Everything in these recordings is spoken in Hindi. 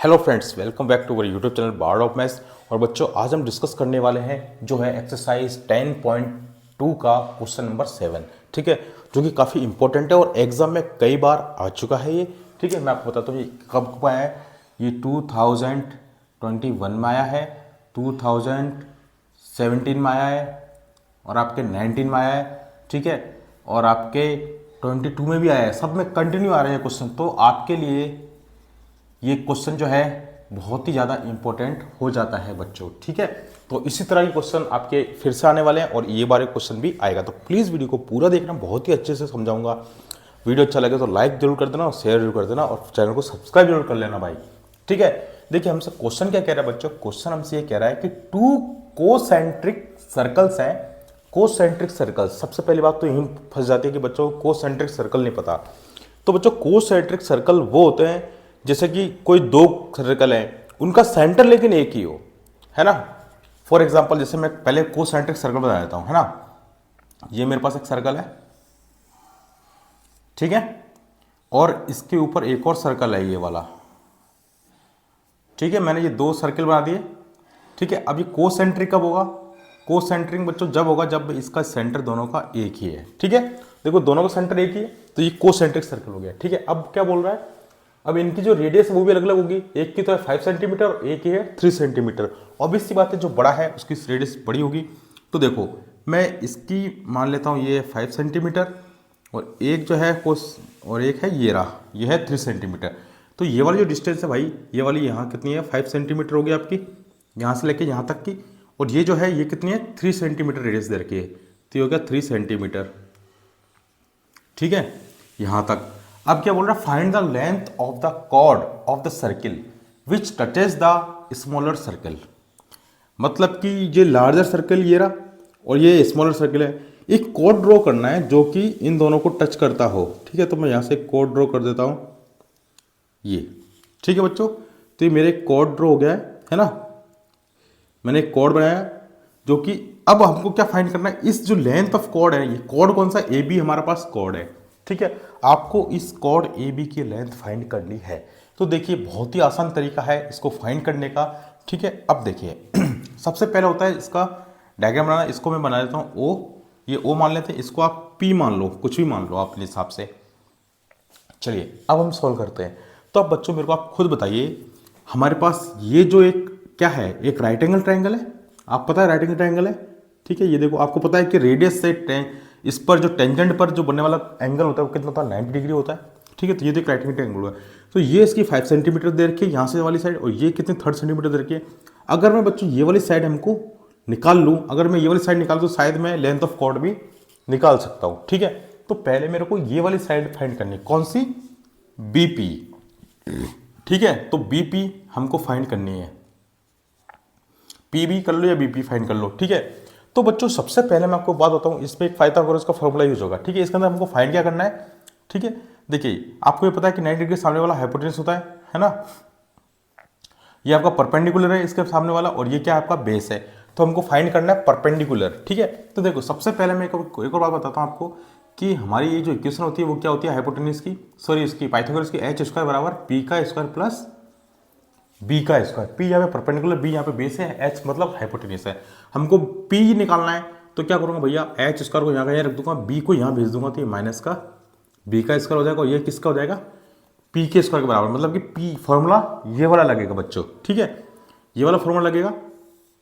Hello friends, welcome back to our YouTube channel Bard of Maths. और बच्चों, आज हम डिस्कस करने वाले हैं जो है एक्सरसाइज 10.2 का क्वेश्चन नंबर 7। ठीक है, जो कि काफ़ी इंपॉर्टेंट है और एग्जाम में कई बार आ चुका है ये। ठीक है, मैं आपको बताता हूँ ये कब आया है। ये 2021 में आया है, 2017 में आया है और आपके 19 में आया है। ठीक है, और आपके 22 में भी आया है। सब में कंटिन्यू आ रहे हैं क्वेश्चन। तो आपके लिए ये क्वेश्चन जो है बहुत ही ज़्यादा इंपॉर्टेंट हो जाता है बच्चों। ठीक है, तो इसी तरह के क्वेश्चन आपके फिर से आने वाले हैं और ये बारे क्वेश्चन भी आएगा। तो प्लीज़ वीडियो को पूरा देखना, बहुत ही अच्छे से समझाऊंगा। वीडियो अच्छा लगे तो लाइक जरूर कर देना और शेयर जरूर कर देना और चैनल को सब्सक्राइब जरूर कर लेना भाई। ठीक है, देखिए हमसे क्वेश्चन क्या कह रहा है बच्चों। क्वेश्चन हमसे ये कह रहा है कि टू कोसेंट्रिक सर्कल्स हैं। कोसेंट्रिक सर्कल, सबसे पहली बात तो यही फंस जाती है कि बच्चों को कोसेंट्रिक सर्कल नहीं पता। तो बच्चों, कोसेंट्रिक सर्कल वो होते हैं जैसे कि कोई दो सर्कल हैं, उनका सेंटर लेकिन एक ही हो, है ना। फॉर एग्जांपल, जैसे मैं पहले कोसेंट्रिक सर्कल बता देता हूं, है ना। ये मेरे पास एक सर्कल है, ठीक है, और इसके ऊपर एक और सर्कल है, ये वाला। ठीक है, मैंने ये दो सर्कल बना दिए। ठीक है, अब ये कोसेंट्रिक कब होगा? कोसेंट्रिक बच्चों जब होगा जब इसका सेंटर दोनों का एक ही है। ठीक है, देखो दोनों का सेंटर एक ही है, तो ये कोसेंट्रिक सर्कल हो गया। ठीक है, अब क्या बोल रहा है, अब इनकी जो रेडियस है वो भी अलग अलग होगी। एक की तो है 5 सेंटीमीटर और एक की है 3 सेंटीमीटर। ऑब्वियस सी बात है, जो बड़ा है उसकी रेडियस बड़ी होगी। तो देखो, मैं इसकी मान लेता हूँ ये 5 सेंटीमीटर और एक जो है और एक है ये रहा, ये है 3 सेंटीमीटर। तो ये वाली जो डिस्टेंस है भाई, ये वाली यहाँ कितनी है, 5 सेंटीमीटर होगी आपकी, यहाँ से लेके यहाँ तक की। और ये जो है ये कितनी है, 3 सेंटीमीटर रेडियस दे रखी है, तो ये हो गया 3 सेंटीमीटर। ठीक है, यहाँ तक। अब क्या बोल रहा है, find the length of the chord of the circle which touches the smaller circle. मतलब कि ये लार्जर सर्कल ये रहा और ये स्मॉलर सर्कल है। एक कॉर्ड ड्रॉ करना है जो कि इन दोनों को टच करता हो। ठीक है, तो मैं यहाँ से कॉर्ड ड्रॉ कर देता हूँ ये। ठीक है बच्चों, तो ये मेरे कॉर्ड ड्रॉ हो गया है ना। मैंने एक कॉर्ड बनाया जो कि अब हमको क्या फाइंड करना है, इस जो लेंथ ऑफ कॉर्ड है, ये कॉर्ड कौन सा, ए बी हमारा पास कॉर्ड है। ठीक है, आपको इस कॉर्ड ए बी की लेंथ फाइंड करनी है। तो देखिए बहुत ही आसान तरीका है इसको फाइंड करने का। ठीक है, अब देखिए सबसे पहले होता है इसका डायग्राम बनाना। इसको मैं बना देता हूँ ओ, ये ओ मान लेते हैं, इसको आप पी मान लो, कुछ भी मान लो अपने हिसाब से। चलिए अब हम सॉल्व करते हैं। तो अब बच्चों मेरे को आप खुद बताइए, हमारे पास ये जो एक क्या है, एक राइट एंगल ट्राइंगल है। आप पता है राइट एंगल ट्राइंगल है। ठीक है, ये देखो आपको पता है कि रेडियस से इस पर जो टेंजेंट पर जो बनने वाला एंगल होता है वो कितना होता है, 90 डिग्री होता है। ठीक है, तो ये देखो राइट एंगल ट्राइंगल हुआ। तो ये इसकी 5 सेंटीमीटर दे रखी है यहाँ से वाली साइड, और ये कितनी 3 सेंटीमीटर दे रखी है। अगर मैं बच्चों ये वाली साइड हमको निकाल लूँ, अगर मैं ये वाली साइड निकाल तो शायद मैं लेंथ ऑफ कॉर्ड भी निकाल सकता हूँ। ठीक है, तो पहले मेरे को ये वाली साइड फाइंड करनी है, कौन सी, बीपी। ठीक है, तो बीपी हमको फाइंड करनी है। पीबी कर लो या बीपी फाइंड कर लो। ठीक है, तो बच्चों सबसे पहले मैं आपको बात बताऊं, इसमें एक पाइथागोरस का फॉर्मूला यूज होगा। ठीक है, इसके अंदर हमको फाइंड क्या करना है। ठीक है, देखिए आपको ये पता है कि 90 डिग्री सामने वाला हाइपोटेनस होता है ना। ये आपका परपेंडिकुलर है इसके सामने वाला, और ये क्या है, आपका बेस है। तो हमको फाइंड करना है परपेंडिकुलर। ठीक है, तो देखो सबसे पहले मैं एक और बात बताता हूँ आपको कि हमारी ये जो इक्वेशन होती है वो क्या होती है, हाइपोटेनस की, सॉरी इसकी पाइथागोरस की, एच स्क्वायर बराबर पी का स्क्वायर प्लस बी का स्क्वायर। पी यहाँ पे परपेंडिकुलर, बी यहाँ पे बेस है, एच मतलब हाइपोटेनस है। हमको पी निकालना है, तो क्या करूँगा भैया, एच स्क्वायर को यहाँ रख दूंगा, बी को यहाँ भेज दूंगा, तो ये माइनस का बी का स्क्वायर हो जाएगा, और ये किसका हो जाएगा, पी के स्क्वायर के बराबर। मतलब कि पी फॉर्मूला ये वाला लगेगा बच्चों। ठीक है, ये वाला फॉर्मूला लगेगा,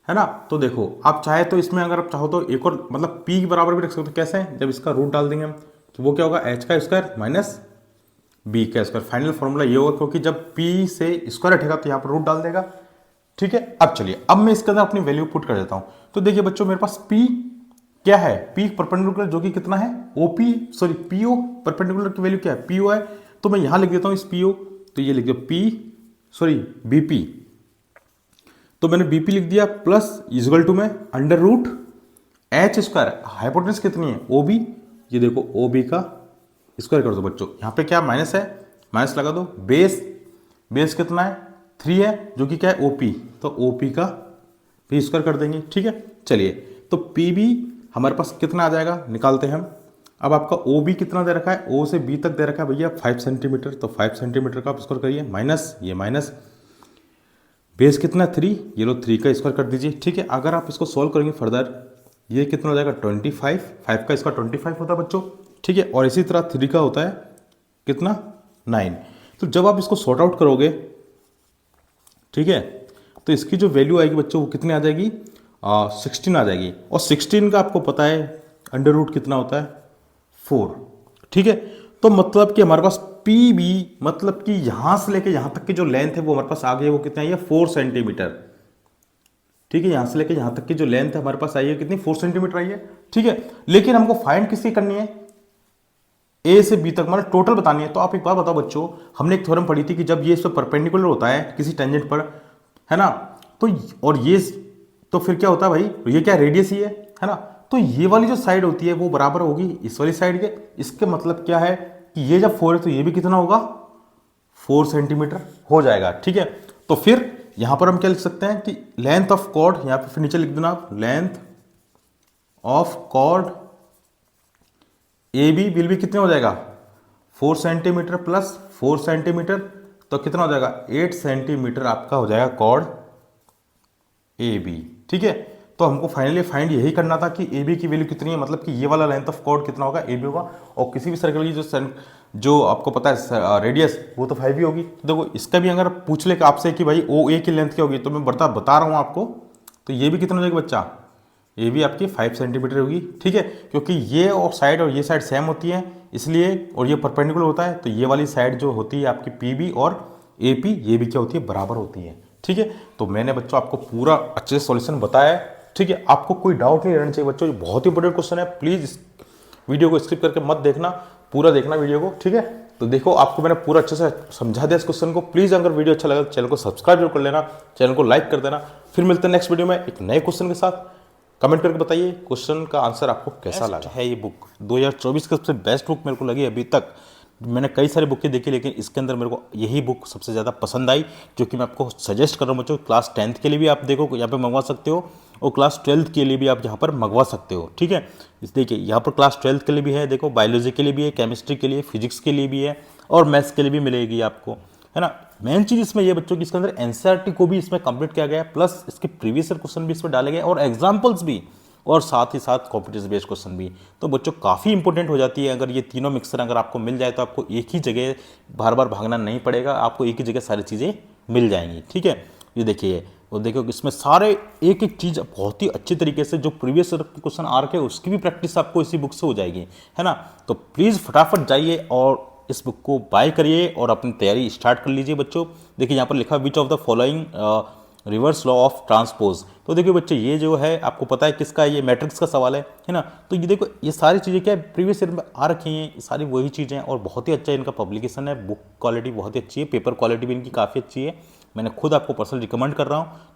है ना। तो देखो आप चाहे तो इसमें अगर आप चाहो तो एक और मतलब पी के बराबर भी रख सकते हो। कैसे है, जब इसका रूट डाल देंगे हम, तो वो क्या होगा, एच का स्क्वायर माइनस बी का स्क्वायर। फाइनल फॉर्मूला ये होगा, क्योंकि जब पी से स्क्वायर हटेगा तो यहाँ पर रूट डाल देगा। ठीक है, अब चलिए अब मैं इसके अंदर अपनी वैल्यू पुट कर देता हूँ। तो देखिए बच्चों मेरे पास पी क्या है, पी परपेंडिकुलर जो कि कितना है, ओपी सॉरी पीओ, परपेंडिकुलर की वैल्यू क्या है, पीओ है। तो मैं यहाँ लिख देता हूँ इस पीओ, तो ये लिख दो पी सॉरी बीपी। तो मैंने बीपी लिख दिया, प्लस इक्वल टू में under root h square, hypotenuse कितनी है, ओबी, ये देखो ओबी का स्क्वायर कर दो बच्चों। यहाँ पे क्या माइनस है, माइनस लगा दो, बेस, बेस कितना है 3 है, जो कि क्या है ओपी, तो ओपी का भी स्क्वायर कर देंगे। ठीक है, चलिए तो पी बी हमारे पास कितना आ जाएगा, निकालते हैं हम। अब आपका ओ बी कितना दे रखा है, ओ से बी तक दे रखा है भैया 5 सेंटीमीटर, तो 5 सेंटीमीटर का आप स्क्वायर करिए, माइनस ये माइनस, बेस कितना 3, ये लो 3 का स्क्वायर कर दीजिए। ठीक है, अगर आप इसको सॉल्व करेंगे फर्दर, ये कितना हो जाएगा 25, 5 का स्क्वायर 25 होता है बच्चों। ठीक है, और इसी तरह 3 का होता है कितना 9। तो जब आप इसको सॉर्ट आउट करोगे, ठीक है, तो इसकी जो वैल्यू आएगी बच्चों वो कितनी आ जाएगी 16 आ जाएगी। और 16 का आपको पता है अंडर रूट कितना होता है 4। ठीक है, तो मतलब कि हमारे पास पी बी, मतलब कि यहां से लेके यहां तक की जो लेंथ है वो हमारे पास आ गई है, वो कितना है 4 सेंटीमीटर। ठीक है, यहां से लेके यहां तक की जो लेंथ है हमारे पास आई है कितनी 4 सेंटीमीटर आई है। ठीक है, लेकिन हमको फाइंड किसकी करनी है, ए से बी तक, मतलब टोटल बतानी है। तो आप एक बात बताओ बच्चों, हमने एक थ्योरम पढ़ी थी कि जब ये इस पर परपेंडिकुलर होता है किसी टेंजेंट पर, है ना, तो और ये, तो फिर क्या होता है भाई, ये क्या रेडियस ही है ना, तो ये वाली जो साइड होती है वो बराबर होगी इस वाली साइड के। इसके मतलब क्या है कि ये जब 4 है तो ये भी कितना होगा 4 सेंटीमीटर हो जाएगा। ठीक है, तो फिर यहां पर हम क्या लिख सकते हैं कि लेंथ ऑफ कॉर्ड, यहां पर फिर नीचे लिख देना आप, length of chord A B will भी कितने हो जाएगा 4 सेंटीमीटर प्लस 4 सेंटीमीटर, तो कितना हो जाएगा 8 सेंटीमीटर आपका हो जाएगा कॉर्ड ए बी। ठीक है, तो हमको फाइनली फाइंड यही करना था कि ए बी की वैल्यू कितनी है, मतलब कि ये वाला लेंथ ऑफ कॉर्ड कितना होगा ए बी होगा। और किसी भी सर्कल की जो आपको पता है रेडियस वो तो 5 ही होगी। तो देखो इसका भी अगर पूछ ले आपसे कि भाई ओ ए की लेंथ क्या होगी, तो मैं बता रहा हूँ आपको, तो ये भी कितना हो जाएगा बच्चा, ये भी आपकी 5 सेंटीमीटर होगी। ठीक है, क्योंकि ये और ये साइड सेम होती है इसलिए, और ये परपेंडिकुलर होता है, तो ये वाली साइड जो होती है आपकी पी बी और ए पी, ये भी क्या होती है बराबर होती है। ठीक है, तो मैंने बच्चों आपको पूरा अच्छे से सॉल्यूशन बताया है। ठीक है, आपको कोई डाउट नहीं रहना चाहिए बच्चों, ये बहुत ही इंपॉर्टेंट क्वेश्चन है। प्लीज इस वीडियो को स्किप करके मत देखना, पूरा देखना वीडियो को। ठीक है, तो देखो आपको मैंने पूरा अच्छे से समझा दिया इस क्वेश्चन को। प्लीज अगर वीडियो अच्छा लगा तो चैनल को सब्सक्राइब जरूर कर लेना, चैनल को लाइक कर देना। फिर मिलते हैं नेक्स्ट वीडियो में एक नए क्वेश्चन के साथ। कमेंट करके बताइए क्वेश्चन का आंसर आपको कैसा लगा है। ये बुक 2024 की सबसे बेस्ट बुक मेरे को लगी अभी तक। मैंने कई सारी बुकें देखी लेकिन इसके अंदर मेरे को यही बुक सबसे ज़्यादा पसंद आई, जो कि मैं आपको सजेस्ट कर रहा हूँ बच्चों। क्लास 10th के लिए भी आप देखो यहाँ पे मंगवा सकते हो, और क्लास 12th के लिए भी आप यहाँ पर मंगवा सकते हो। ठीक है, इस देखिए यहाँ पर क्लास 12th के लिए भी है, देखो बायोलॉजी के लिए भी है, केमिस्ट्री के लिए, फिजिक्स के लिए भी है, और मैथ्स के लिए भी मिलेगी आपको, है ना। मेन चीज़ इसमें ये बच्चों की इसके अंदर एनसीईआरटी को भी इसमें कंप्लीट किया गया है, प्लस इसके प्रीवियस ईयर क्वेश्चन भी इसमें डाले गए और एग्जाम्पल्स भी, और साथ ही साथ कॉम्पिटिटिव बेस्ड क्वेश्चन भी। तो बच्चों काफ़ी इंपॉर्टेंट हो जाती है अगर ये तीनों मिक्सर अगर आपको मिल जाए, तो आपको एक ही जगह बार बार भागना नहीं पड़ेगा, आपको एक ही जगह सारी चीज़ें मिल जाएंगी। ठीक है, ये देखिए, और देखो इसमें सारे एक एक चीज़ बहुत ही अच्छी तरीके से जो प्रीवियस क्वेश्चन आ रखे उसकी भी प्रैक्टिस आपको इसी बुक से हो जाएगी, है ना। तो प्लीज़ फटाफट जाइए और इस बुक को बाय करिए और अपनी तैयारी स्टार्ट कर लीजिए बच्चों। देखिए यहाँ पर लिखा which of the following rivers law of transpose. तो देखिए बच्चे ये जो है आपको पता है किसका है, ये मैट्रिक्स का सवाल है ना। तो ये देखो ये सारी चीज़ें क्या है प्रीवियस ईयर में आ रखी हैं, सारी वही चीज़ें हैं, और बहुत ही अच्छा इनका पब्लिकेशन है, बुक क्वालिटी बहुत ही अच्छी है, पेपर क्वालिटी भी इनकी काफ़ी अच्छी है। मैंने खुद आपको पर्सनल रिकमेंड कर रहा हूँ।